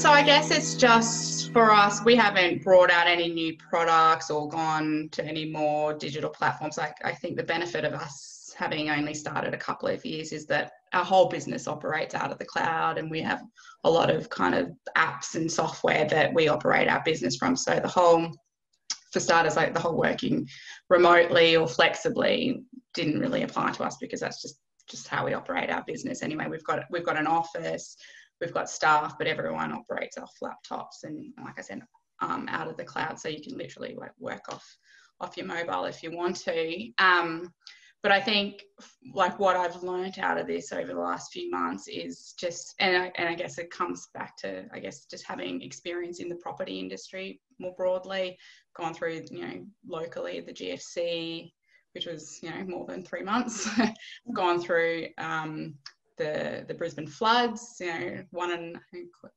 So I guess it's just for us, we haven't brought out any new products or gone to any more digital platforms. I think the benefit of us having only started a couple of years is that our whole business operates out of the cloud, and we have a lot of kind of apps and software that we operate our business from. So the whole, for starters, like the whole working remotely or flexibly didn't really apply to us, because that's just how we operate our business anyway. We've got an office, we've got staff, but everyone operates off laptops and, like I said, out of the cloud. So you can literally like work off your mobile if you want to. But I think like what I've learned out of this over the last few months is just, and I guess it comes back to, I guess, just having experience in the property industry more broadly, gone through, locally the GFC, which was, more than 3 months, gone through the Brisbane floods, I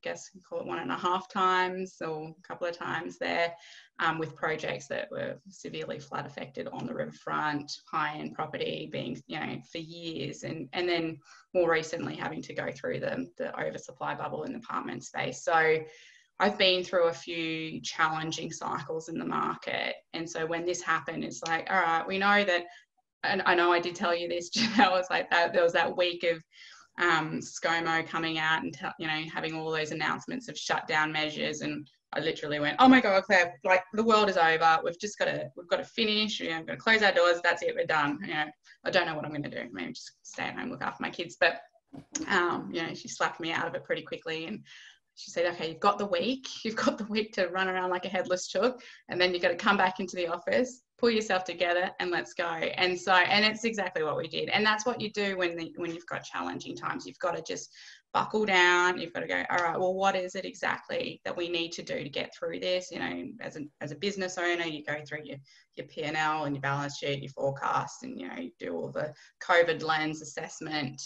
guess you call it 1.5 times or a couple of times there, with projects that were severely flood affected on the riverfront, high-end property being, for years, and then more recently having to go through the oversupply bubble in the apartment space. So I've been through a few challenging cycles in the market. And so when this happened, it's like, all right, we know that, and I know I did tell you this, Janelle, was like that there was that week of ScoMo coming out and having all those announcements of shutdown measures, and I literally went, oh my God, Claire, like the world is over. We've got to finish. We're going to close our doors. That's it. We're done. I don't know what I'm going to do. Maybe just stay at home, look after my kids. But she slapped me out of it pretty quickly, and she said, okay, you've got the week to run around like a headless chook, and then you've got to come back into the office, pull yourself together, and let's go. And it's exactly what we did. And that's what you do when you've got challenging times. You've got to just buckle down. You've got to go, all right, well, what is it exactly that we need to do to get through this? As a business owner, you go through your P&L and your balance sheet, your forecast, and, you do all the COVID lens assessment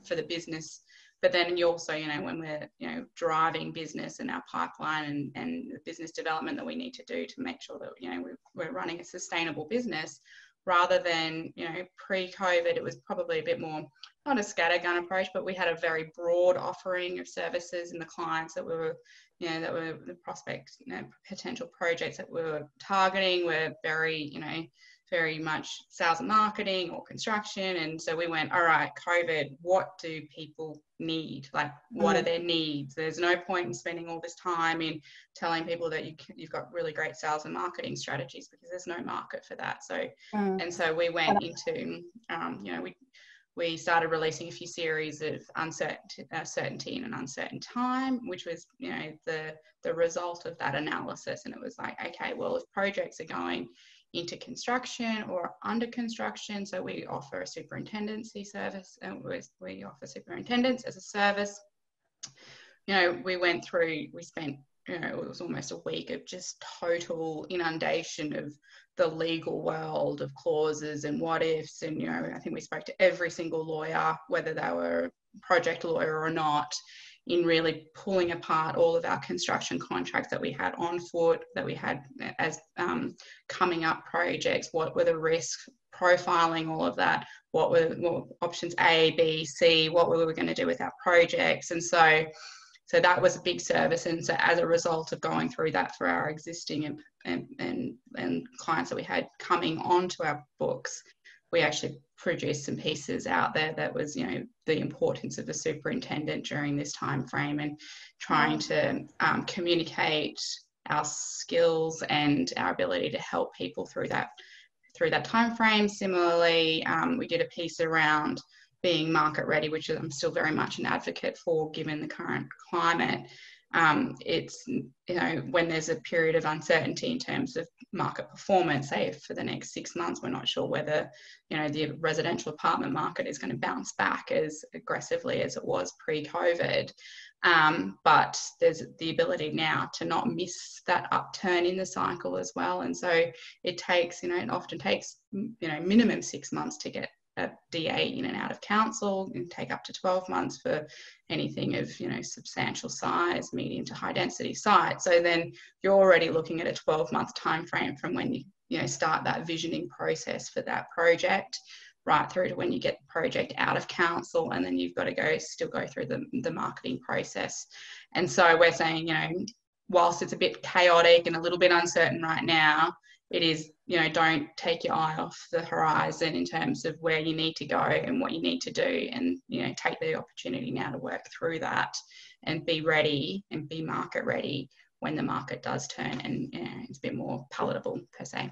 for the business. But then you also, when we're, driving business and our pipeline and the business development that we need to do to make sure that, we're running a sustainable business, rather than, pre-COVID, it was probably a bit more, not a scattergun approach, but we had a very broad offering of services, and the clients that we were, that were the prospect, potential projects that we were targeting were very, very much sales and marketing or construction. And so we went, all right, COVID, what do people need? Like, what are their needs? There's no point in spending all this time in telling people that you've got really great sales and marketing strategies, because there's no market for that. So, and so we went into, we started releasing a few series of certainty in an uncertain time, which was, the result of that analysis. And it was like, okay, well, if projects are going into construction or under construction, so we offer a superintendency service, and we offer superintendents as a service. We spent, it was almost a week of just total inundation of the legal world of clauses and what ifs, and I think we spoke to every single lawyer, whether they were a project lawyer or not, in really pulling apart all of our construction contracts that we had on foot, that we had as coming up projects. What were the risks, profiling all of that, what were options A, B, C, what we were going to do with our projects. And so that was a big service. And so as a result of going through that for our existing and clients that we had coming onto our books, we actually produced some pieces out there that was, the importance of the superintendent during this time frame, and trying to communicate our skills and our ability to help people through that time frame. Similarly, we did a piece around being market ready, which I'm still very much an advocate for, given the current climate. It's, when there's a period of uncertainty in terms of market performance, say for the next 6 months, we're not sure whether, the residential apartment market is going to bounce back as aggressively as it was pre-COVID. But there's the ability now to not miss that upturn in the cycle as well. And so it takes, it often takes, minimum 6 months to get a DA in and out of council, and take up to 12 months for anything of, substantial size, medium to high density site. So then you're already looking at a 12-month time frame from when you start that visioning process for that project, right through to when you get the project out of council, and then you've got to still go through the marketing process. And so we're saying, you know, whilst it's a bit chaotic and a little bit uncertain right now, it is, you know, don't take your eye off the horizon in terms of where you need to go and what you need to do, and, you know, take the opportunity now to work through that and be ready and be market ready when the market does turn and, you know, it's a bit more palatable per se.